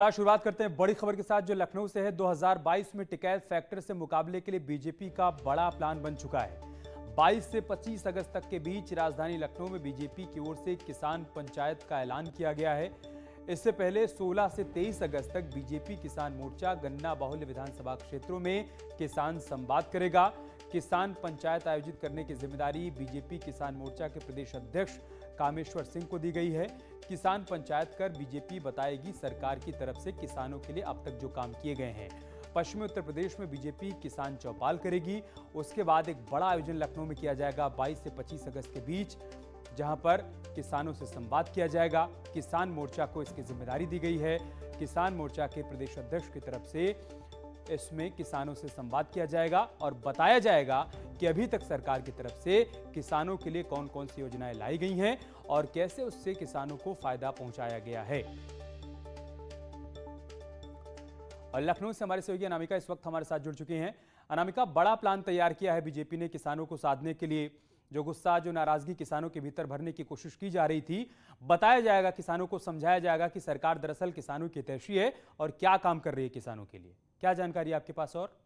शुरुआत करते हैं बड़ी खबर के साथ जो लखनऊ से है। 2022 में टिकैत फैक्टर से मुकाबले के लिए बीजेपी का बड़ा प्लान बन चुका है। 22 से 25 अगस्त तक के बीच राजधानी लखनऊ में बीजेपी की ओर से किसान पंचायत का ऐलान किया गया है। इससे पहले 16 से 23 अगस्त तक बीजेपी किसान मोर्चा गन्ना बाहुल्य विधानसभा क्षेत्रों में किसान संवाद करेगा। किसान पंचायत आयोजित करने की जिम्मेदारी बीजेपी किसान मोर्चा के प्रदेश अध्यक्ष कामेश्वर सिंह को दी गई है। किसान पंचायत कर बीजेपी बताएगी सरकार की तरफ से किसानों के लिए अब तक जो काम किए गए हैं। पश्चिमी उत्तर प्रदेश में बीजेपी किसान चौपाल करेगी। उसके बाद एक बड़ा आयोजन लखनऊ में किया जाएगा 22 से 25 अगस्त के बीच, जहां पर किसानों से संवाद किया जाएगा। किसान मोर्चा को इसकी जिम्मेदारी दी गई है। किसान मोर्चा के प्रदेश अध्यक्ष की तरफ से इसमें किसानों से संवाद किया जाएगा और बताया जाएगा कि अभी तक सरकार की तरफ से किसानों के लिए कौन कौन सी योजनाएं लाई गई हैं और कैसे उससे किसानों को फायदा पहुंचाया गया है। और लखनऊ से हमारे सहयोगी अनामिका इस वक्त हमारे साथ जुड़ चुकी हैं। अनामिका, बड़ा प्लान तैयार किया है बीजेपी ने किसानों को साधने के लिए। जो गुस्सा, जो नाराजगी किसानों के भीतर भरने की कोशिश की जा रही थी, बताया जाएगा, किसानों को समझाया जाएगा कि सरकार दरअसल किसानों की हितैषी है और क्या काम कर रही है किसानों के लिए। क्या जानकारी आपके पास? और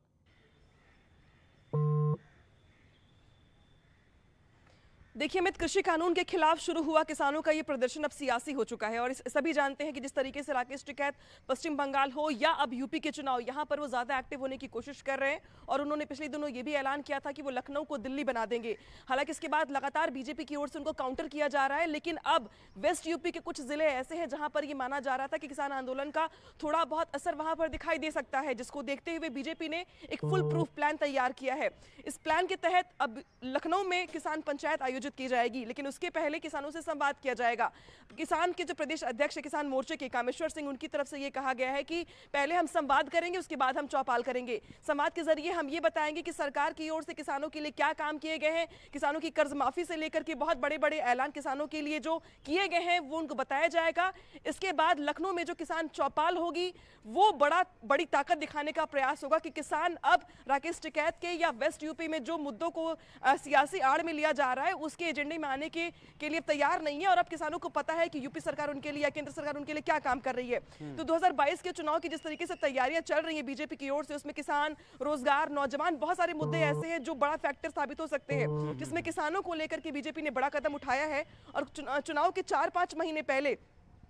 देखिए अमित, कृषि कानून के खिलाफ शुरू हुआ किसानों का ये प्रदर्शन अब सियासी हो चुका है और सभी जानते हैं कि जिस तरीके से राकेश टिकैत पश्चिम बंगाल हो या अब यूपी के चुनाव, यहाँ पर वो ज्यादा एक्टिव होने की कोशिश कर रहे हैं और उन्होंने पिछले दिनों ये भी ऐलान किया था कि वो लखनऊ को दिल्ली बना देंगे। हालांकि इसके बाद लगातार बीजेपी की ओर से उनको काउंटर किया जा रहा है, लेकिन अब वेस्ट यूपी के कुछ जिले ऐसे हैं जहां पर ये माना जा रहा था कि किसान आंदोलन का थोड़ा बहुत असर वहां पर दिखाई दे सकता है, जिसको देखते हुए बीजेपी ने एक फुल प्रूफ प्लान तैयार किया है। इस प्लान के तहत अब लखनऊ में किसान पंचायत आयोजित की जाएगी, लेकिन उसके पहले किसानों से संवाद किया जाएगा। किसान के जो प्रदेश अध्यक्ष है किसान मोर्चे के कामेश्वर सिंह, उनकी तरफ से यह कहा गया है कि पहले हम संवाद करेंगे, उसके बाद हम चौपाल करेंगे। संवाद के जरिए हम ये बताएंगे कि सरकार की ओर से किसानों के लिए क्या काम किए गए हैं। किसानों की कर्ज माफी से लेकर के बहुत बड़े बड़े ऐलान किसानों के लिए जो किए गए हैं वो उनको बताया जाएगा। इसके बाद लखनऊ में जो किसान चौपाल होगी वो बड़ी ताकत दिखाने का प्रयास होगा कि किसान अब राकेश टिकैत के या वेस्ट यूपी में जो मुद्दों को सियासी आड़ में लिया जा रहा है उसके एजेंडे में आने के लिए तैयार नहीं है और अब किसानों को पता है कि यूपी सरकार उनके लिए या केंद्र सरकार उनके लिए क्या काम कर रही है। तो 2022 के चुनाव की जिस तरीके से तैयारियां चल रही हैं बीजेपी की ओर से, उसमें किसान, रोजगार, नौजवान, बहुत सारे मुद्दे ऐसे हैं जो बड़ा फैक्टर साबित हो सकते हैं, जिसमें किसानों को लेकर के बीजेपी ने बड़ा कदम उठाया है। और चुनाव के 4-5 महीने पहले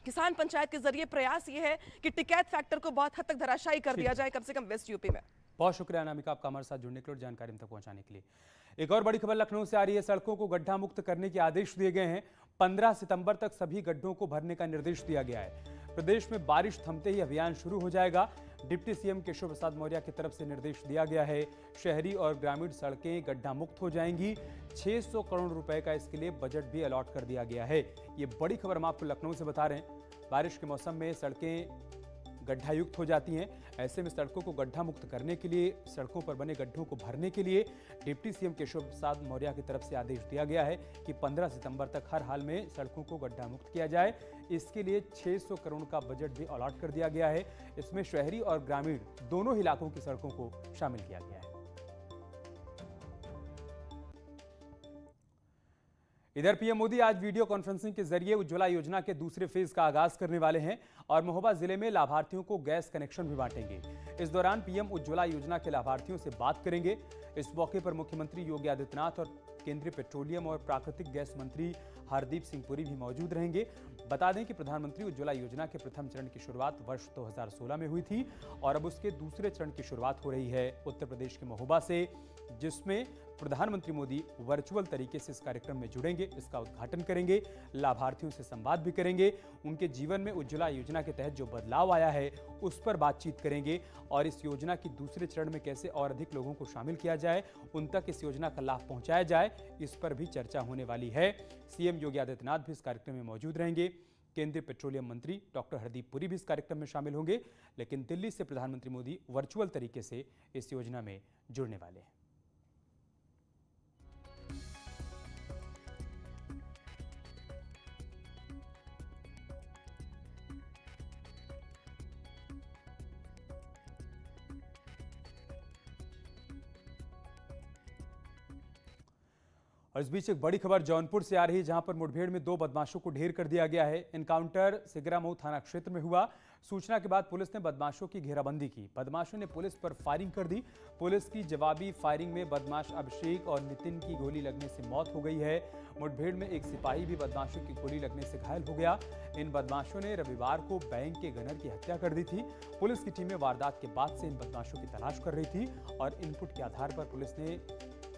किसान पंचायत के जरिए प्रयास ये है कि टिकैत फैक्टर को बहुत हद तक धराशायी कर दिया जाए, कम से कम वेस्ट यूपी में। बहुत शुक्रिया अनामिका, आपका हमारे साथ जुड़ने के लिए और जानकारी हम तक पहुंचाने के लिए। एक और बड़ी खबर लखनऊ से आ रही है। सड़कों को गड्ढा मुक्त करने के आदेश दिए गए हैं। 15 सितंबर तक सभी गड्ढों को भरने का निर्देश दिया गया है। प्रदेश में बारिश थमते ही अभियान शुरू हो जाएगा। डिप्टी सीएम केशव प्रसाद मौर्य की तरफ से निर्देश दिया गया है। शहरी और ग्रामीण सड़कें गड्ढा मुक्त हो जाएंगी। 600 करोड़ रुपए का इसके लिए बजट भी अलॉट कर दिया गया है। ये बड़ी खबर हम आपको लखनऊ से बता रहे हैं। बारिश के मौसम में सड़कें गड्ढा युक्त हो जाती हैं। ऐसे में सड़कों को गड्ढा मुक्त करने के लिए, सड़कों पर बने गड्ढों को भरने के लिए डिप्टी सीएम केशव प्रसाद मौर्य की तरफ से आदेश दिया गया है कि 15 सितंबर तक हर हाल में सड़कों को गड्ढा मुक्त किया जाए। इसके लिए 600 करोड़ का बजट भी अलॉट कर दिया गया है। इसमें शहरी और ग्रामीण दोनों इलाकों की सड़कों को शामिल किया गया है। इधर पीएम मोदी आज वीडियो कॉन्फ्रेंसिंग के जरिए उज्ज्वला योजना के दूसरे फेज का आगाज करने वाले हैं और महोबा जिले में लाभार्थियों को गैस कनेक्शन भी बांटेंगे। इस दौरान पीएम उज्ज्वला योजना के लाभार्थियों से बात करेंगे। इस मौके पर मुख्यमंत्री योगी आदित्यनाथ और केंद्रीय पेट्रोलियम और प्राकृतिक गैस मंत्री हरदीप सिंह पुरी भी मौजूद रहेंगे। बता दें कि प्रधानमंत्री उज्ज्वला योजना के प्रथम चरण की शुरुआत वर्ष 2016 में हुई थी और अब उसके दूसरे चरण की शुरुआत हो रही है उत्तर प्रदेश के महोबा से, जिसमें प्रधानमंत्री मोदी वर्चुअल तरीके से इस कार्यक्रम में जुड़ेंगे, इसका उद्घाटन करेंगे, लाभार्थियों से संवाद भी करेंगे, उनके जीवन में उज्ज्वला योजना के तहत जो बदलाव आया है उस पर बातचीत करेंगे और इस योजना की दूसरे चरण में कैसे और अधिक लोगों को शामिल किया जाए, उन तक इस योजना का लाभ पहुंचाया जाए, इस पर भी चर्चा होने वाली है। सीएम योगी आदित्यनाथ भी इस कार्यक्रम में मौजूद रहेंगे। केंद्रीय पेट्रोलियम मंत्री डॉक्टर हरदीप पुरी भी इस कार्यक्रम में शामिल होंगे, लेकिन दिल्ली से प्रधानमंत्री मोदी वर्चुअल तरीके से इस योजना में जुड़ने वाले हैं। और इस बीच एक बड़ी खबर जौनपुर से आ रही है, जहां पर मुठभेड़ में 2 बदमाशों को ढेर कर दिया गया है। एनकाउंटर सिगरामऊ थाना क्षेत्र में हुआ। सूचना के बाद पुलिस ने बदमाशों की घेराबंदी की। बदमाशों ने पुलिस पर फायरिंग कर दी। पुलिस की जवाबी फायरिंग में बदमाश अभिषेक और नितिन की गोली लगने से मौत हो गई है। मुठभेड़ में एक सिपाही भी बदमाशों की गोली लगने से घायल हो गया। इन बदमाशों ने रविवार को बैंक के गनर की हत्या कर दी थी। पुलिस की टीमें वारदात के बाद से इन बदमाशों की तलाश कर रही थी और इनपुट के आधार पर पुलिस ने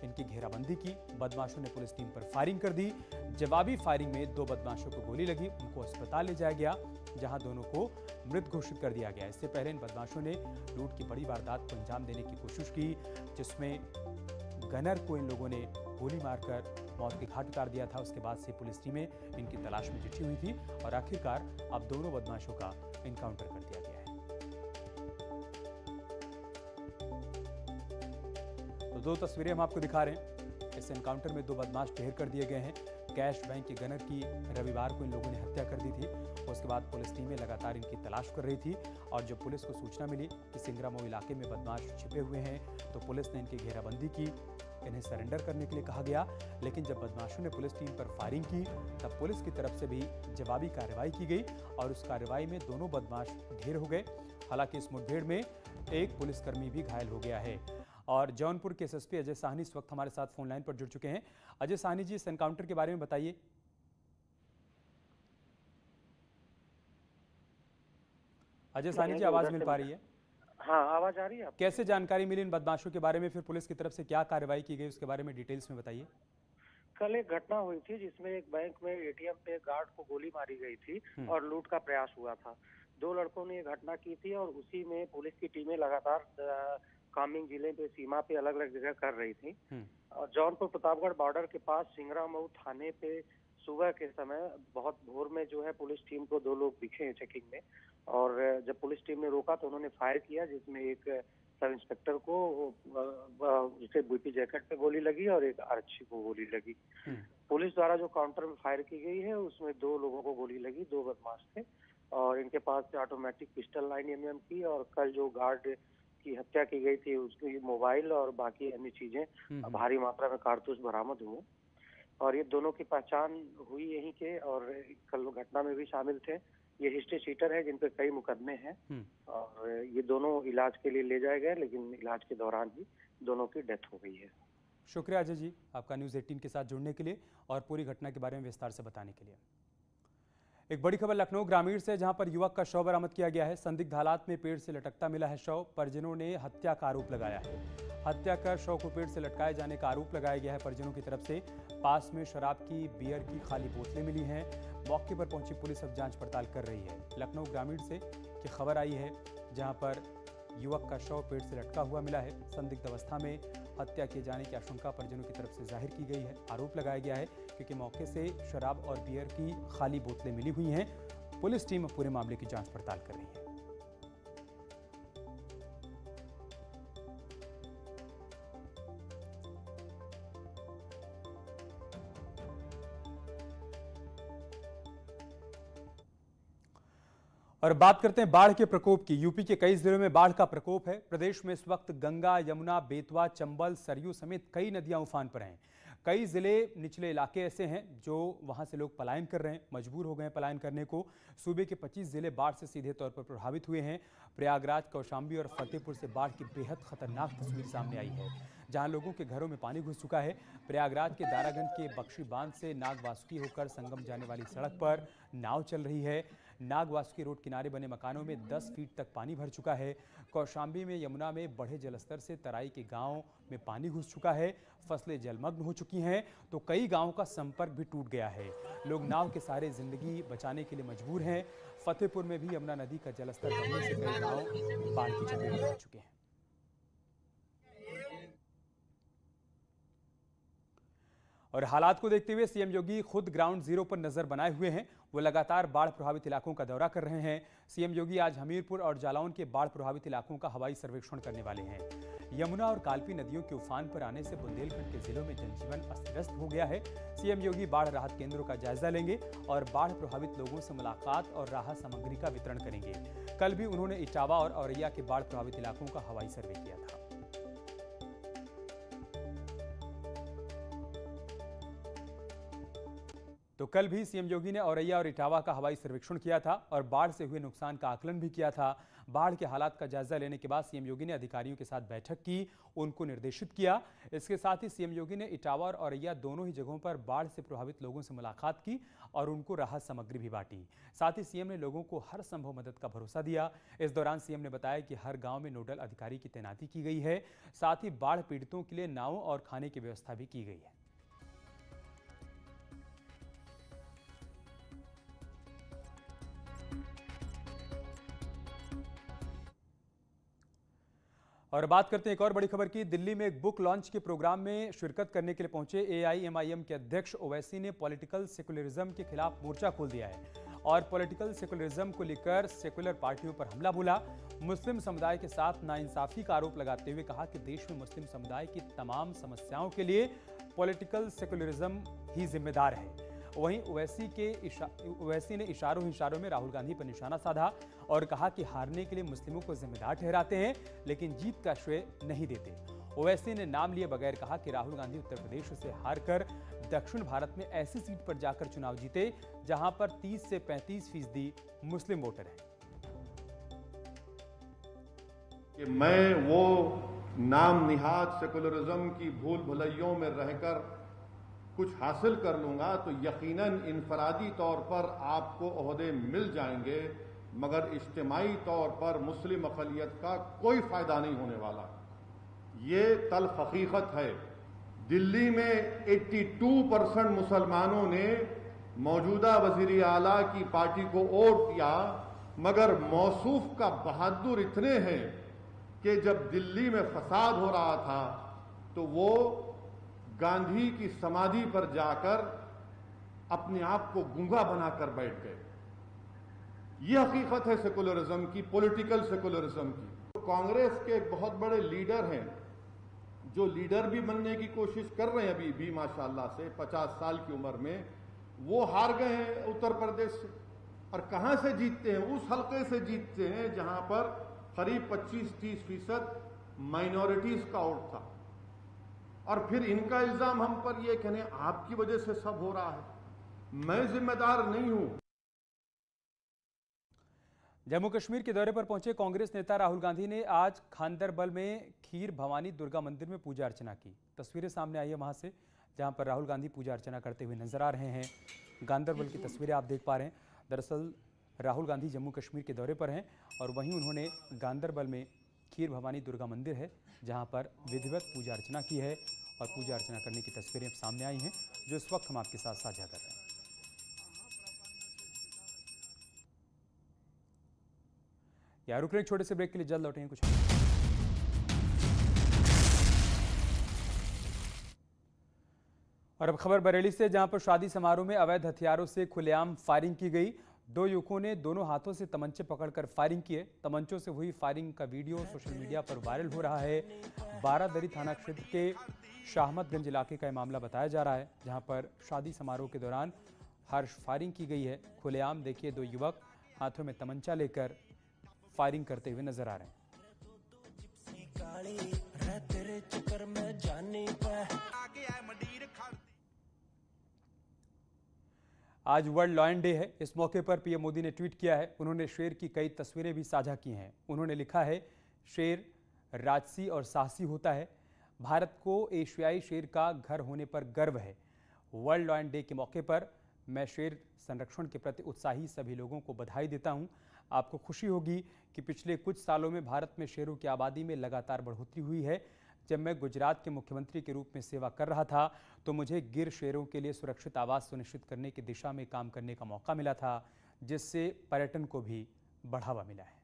इनकी घेराबंदी की। बदमाशों ने पुलिस टीम पर फायरिंग कर दी। जवाबी फायरिंग में 2 बदमाशों को गोली लगी। उनको अस्पताल ले जाया गया, जहां दोनों को मृत घोषित कर दिया गया। इससे पहले इन बदमाशों ने लूट की बड़ी वारदात को अंजाम देने की कोशिश की, जिसमें गनर को इन लोगों ने गोली मारकर मौत के घाट उतार दिया था। उसके बाद से पुलिस टीमें इनकी तलाश में जुटी हुई थी और आखिरकार अब दोनों बदमाशों का इनकाउंटर कर दिया गया है। तो 2 तस्वीरें हम आपको दिखा रहे हैं। इस एनकाउंटर में 2 बदमाश ढेर कर दिए गए हैं। कैश बैंक के गनर की रविवार को इन लोगों ने हत्या कर दी थी। उसके बाद पुलिस टीमें लगातार इनकी तलाश कर रही थी और जब पुलिस को सूचना मिली कि सिंगरामऊ इलाके में बदमाश छिपे हुए हैं तो पुलिस ने इनकी घेराबंदी की। इन्हें सरेंडर करने के लिए कहा गया, लेकिन जब बदमाशों ने पुलिस टीम पर फायरिंग की तब पुलिस की तरफ से भी जवाबी कार्रवाई की गई और उस कार्रवाई में दोनों बदमाश ढेर हो गए। हालांकि इस मुठभेड़ में एक पुलिसकर्मी भी घायल हो गया है। और जौनपुर के एसएसपी अजय साहनी इस वक्त हमारे साथ फोन लाइन पर जुड़ चुके हैं। अजय साहनी जी, इस एनकाउंटर के बारे में बताइए। अजय साहनी जी, आवाज मिल पा रही है? हाँ, आवाज आ रही है? कैसे जानकारी मिली इन बदमाशों के बारे में, फिर पुलिस की तरफ से क्या कार्रवाई की गई उसके बारे में डिटेल्स में बताइए। कल एक घटना हुई थी जिसमें एक बैंक में एटीएम पे गार्ड को गोली मारी गई थी और लूट का प्रयास हुआ था। 2 लड़कों ने ये घटना की थी और उसी में पुलिस की टीमें लगातार कामिंग जिले पे सीमा पे अलग अलग जगह कर रही थी। और जौनपुर प्रतापगढ़ बॉर्डर के पास सिंगरामऊ थाने पे सुबह के समय बहुत भोर में जो है पुलिस टीम को 2 लोग दिखे हैं चेकिंग में और जब पुलिस टीम ने रोका तो उन्होंने फायर किया, जिसमें एक सब इंस्पेक्टर को उसके बीपी जैकेट पे गोली लगी और एक आरक्षी को गोली लगी। पुलिस द्वारा जो काउंटर में फायर की गई है उसमें 2 लोगों को गोली लगी, 2 बदमाश थे और इनके पास से ऑटोमेटिक पिस्टल 9 mm की और कल जो गार्ड की हत्या की गई थी उसकी मोबाइल और बाकी अन्य चीजें भारी मात्रा में कारतूस बरामद हुए और ये दोनों की पहचान हुई यहीं के और कल घटना में भी शामिल थे। ये हिस्ट्री शीटर है जिन पे कई मुकदमे हैं और ये दोनों इलाज के लिए ले जाए गए, लेकिन इलाज के दौरान ही दोनों की डेथ हो गई है। शुक्रिया अजय जी, आपका न्यूज़ 18 के साथ जुड़ने के लिए और पूरी घटना के बारे में विस्तार से बताने के लिए। एक बड़ी खबर लखनऊ ग्रामीण से, जहां पर युवक का शव बरामद किया गया है। संदिग्ध हालात में पेड़ से लटकता मिला है शव। परिजनों ने हत्या का आरोप लगाया है। हत्या कर शव को पेड़ से लटकाए जाने का आरोप लगाया गया है परिजनों की तरफ से। पास में शराब की, बियर की खाली बोतलें मिली हैं। मौके पर पहुंची पुलिस अब जांच पड़ताल कर रही है। लखनऊ ग्रामीण से की खबर आई है, जहां पर युवक का शव पेड़ से लटका हुआ मिला है। संदिग्ध अवस्था में हत्या किए जाने की आशंका परिजनों की तरफ से जाहिर की गई है। आरोप लगाया गया है क्योंकि मौके से शराब और बियर की खाली बोतलें मिली हुई हैं। पुलिस टीम पूरे मामले की जांच पड़ताल कर रही है। और बात करते हैं बाढ़ के प्रकोप की। यूपी के कई जिलों में बाढ़ का प्रकोप है। प्रदेश में इस वक्त गंगा, यमुना, बेतवा, चंबल, सरयू समेत कई नदियां उफान पर हैं। कई जिले, निचले इलाके ऐसे हैं जो वहां से लोग पलायन कर रहे हैं, मजबूर हो गए हैं पलायन करने को। सूबे के 25 जिले बाढ़ से सीधे तौर पर प्रभावित हुए हैं। प्रयागराज, कौशाम्बी और फतेहपुर से बाढ़ की बेहद खतरनाक तस्वीर सामने आई है, जहां लोगों के घरों में पानी घुस चुका है। प्रयागराज के दारागंज के बख्शी बांध से नाग वासुकी होकर संगम जाने वाली सड़क पर नाव चल रही है। नाग वासुकी रोड किनारे बने मकानों में 10 फीट तक पानी भर चुका है। कौशाम्बी में यमुना में बढ़े जलस्तर से तराई के गांव में पानी घुस चुका है। फसलें जलमग्न हो चुकी हैं तो कई गांवों का संपर्क भी टूट गया है। लोग नाव के सहारे जिंदगी बचाने के लिए मजबूर हैं। फतेहपुर में भी यमुना नदी का जलस्तर बढ़ने से कई गांव बाढ़ की चपेट में आ चुके हैं। और हालात को देखते हुए सीएम योगी खुद ग्राउंड जीरो पर नजर बनाए हुए हैं। वो लगातार बाढ़ प्रभावित इलाकों का दौरा कर रहे हैं। सीएम योगी आज हमीरपुर और जालौन के बाढ़ प्रभावित इलाकों का हवाई सर्वेक्षण करने वाले हैं। यमुना और कालपी नदियों के उफान पर आने से बुंदेलखंड के जिलों में जनजीवन अस्त व्यस्त हो गया है। सीएम योगी बाढ़ राहत केंद्रों का जायजा लेंगे और बाढ़ प्रभावित लोगों से मुलाकात और राहत सामग्री का वितरण करेंगे। कल भी उन्होंने इटावा और औरैया के बाढ़ प्रभावित इलाकों का हवाई सर्वे किया था। तो कल भी सीएम योगी ने औरैया और इटावा का हवाई सर्वेक्षण किया था और बाढ़ से हुए नुकसान का आकलन भी किया था। बाढ़ के हालात का जायजा लेने के बाद सीएम योगी ने अधिकारियों के साथ बैठक की, उनको निर्देशित किया। इसके साथ ही सीएम योगी ने इटावा और औरैया दोनों ही जगहों पर बाढ़ से प्रभावित लोगों से मुलाकात की और उनको राहत सामग्री भी बांटी। साथ ही सीएम ने लोगों को हर संभव मदद का भरोसा दिया। इस दौरान सीएम ने बताया कि हर गांव में नोडल अधिकारी की तैनाती की गई है। साथ ही बाढ़ पीड़ितों के लिए नावों और खाने की व्यवस्था भी की गई है। और बात करते हैं एक और बड़ी खबर की। दिल्ली में एक बुक लॉन्च के प्रोग्राम में शिरकत करने के लिए पहुंचे एआईएमआईएम के अध्यक्ष ओवैसी ने पॉलिटिकल सेकुलरिज्म के खिलाफ मोर्चा खोल दिया है और पॉलिटिकल सेकुलरिज्म को लेकर सेकुलर पार्टियों पर हमला बोला। मुस्लिम समुदाय के साथ नाइंसाफी का आरोप लगाते हुए कहा कि देश में मुस्लिम समुदाय की तमाम समस्याओं के लिए पॉलिटिकल सेकुलरिज्म ही जिम्मेदार है। वहीं ओवैसी ने इशारों में राहुल गांधी पर निशाना साधा और कहा कि हारने के लिए मुस्लिमों को जिम्मेदार ठहराते हैं लेकिन जीत का श्रेय नहीं देते। ओवैसी ने नाम लिए बगैर कहा कि राहुल गांधी उत्तर प्रदेश से हारकर दक्षिण भारत में ऐसी सीट पर जाकर चुनाव जीते जहां पर 30 से 35% मुस्लिम वोटर हैं। कि मैं वो नाम निहाद सेकुलरिज्म की भूल भुलैयों में रहकर कुछ हासिल कर लूंगा तो यकीनन इनफरादी तौर पर आपको ओहदे मिल जाएंगे, मगर इज्तिमाई तौर पर मुस्लिम अक़लियत का कोई फायदा नहीं होने वाला। ये तल्ख़ हकीकत है। दिल्ली में 82% मुसलमानों ने मौजूदा वज़ीर आला की पार्टी को वोट दिया, मगर मौसूफ का बहादुर इतने हैं कि जब दिल्ली में फसाद हो रहा था तो वो गांधी की समाधि पर जाकर अपने आप को गूंगा बनाकर बैठ गए। ये हकीकत है सेकुलरिज्म की, पॉलिटिकल सेकुलरिज्म की। तो कांग्रेस के एक बहुत बड़े लीडर हैं जो लीडर भी बनने की कोशिश कर रहे हैं अभी भी माशाल्लाह से 50 साल की उम्र में, वो हार गए हैं उत्तर प्रदेश से। और कहां से जीतते हैं? उस हल्के से जीतते हैं जहां पर करीब 25-30% माइनॉरिटीज का वोट था। और फिर इनका इल्जाम हम पर यह कहने आपकी वजह से सब हो रहा है। मैं जिम्मेदार नहीं हूं। जम्मू कश्मीर के दौरे पर पहुंचे कांग्रेस नेता राहुल गांधी ने आज खांदरबल में खीर भवानी दुर्गा मंदिर में पूजा अर्चना की। तस्वीरें सामने आई है वहां से, जहां पर राहुल गांधी पूजा अर्चना करते हुए नजर आ रहे हैं। गांदरबल की तस्वीरें आप देख पा रहे हैं। दरअसल राहुल गांधी जम्मू कश्मीर के दौरे पर हैं और वहीं उन्होंने गांदरबल में खीर भवानी दुर्गा मंदिर है जहां पर विधिवत पूजा अर्चना की है और पूजा अर्चना करने की तस्वीरें सामने आई हैं जो इस वक्त हम आपके साथ साझा कर रहे हैं। यार रुक रहे एक छोटे से ब्रेक के लिए, जल्द लौटेंगे कुछ। और अब खबर बरेली से, जहां पर शादी समारोह में अवैध हथियारों से खुलेआम फायरिंग की गई। 2 युवकों ने दोनों हाथों से तमंचे पकड़कर फायरिंग किए। तमंचों से हुई फायरिंग का वीडियो सोशल मीडिया पर वायरल हो रहा है। बारादरी थाना क्षेत्र के शाहमदगंज इलाके का यह मामला बताया जा रहा है, जहां पर शादी समारोह के दौरान हर्ष फायरिंग की गई है। खुलेआम देखिए 2 युवक हाथों में तमंचा लेकर फायरिंग करते हुए नजर आ रहे हैं। आज वर्ल्ड लॉयन डे है। इस मौके पर पीएम मोदी ने ट्वीट किया है। उन्होंने शेर की कई तस्वीरें भी साझा की हैं। उन्होंने लिखा है, शेर राजसी और साहसी होता है। भारत को एशियाई शेर का घर होने पर गर्व है। वर्ल्ड लॉयन डे के मौके पर मैं शेर संरक्षण के प्रति उत्साही सभी लोगों को बधाई देता हूं। आपको खुशी होगी कि पिछले कुछ सालों में भारत में शेरों की आबादी में लगातार बढ़ोतरी हुई है। जब मैं गुजरात के मुख्यमंत्री के रूप में सेवा कर रहा था तो मुझे गिर शेरों के लिए सुरक्षित आवास सुनिश्चित करने की दिशा में काम करने का मौका मिला था, जिससे पर्यटन को भी बढ़ावा मिला है।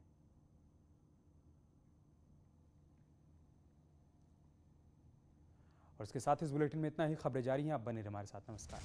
और इसके साथ इस बुलेटिन में इतना ही। खबरें जारी हैं, आप बने रहिए हमारे साथ। नमस्कार।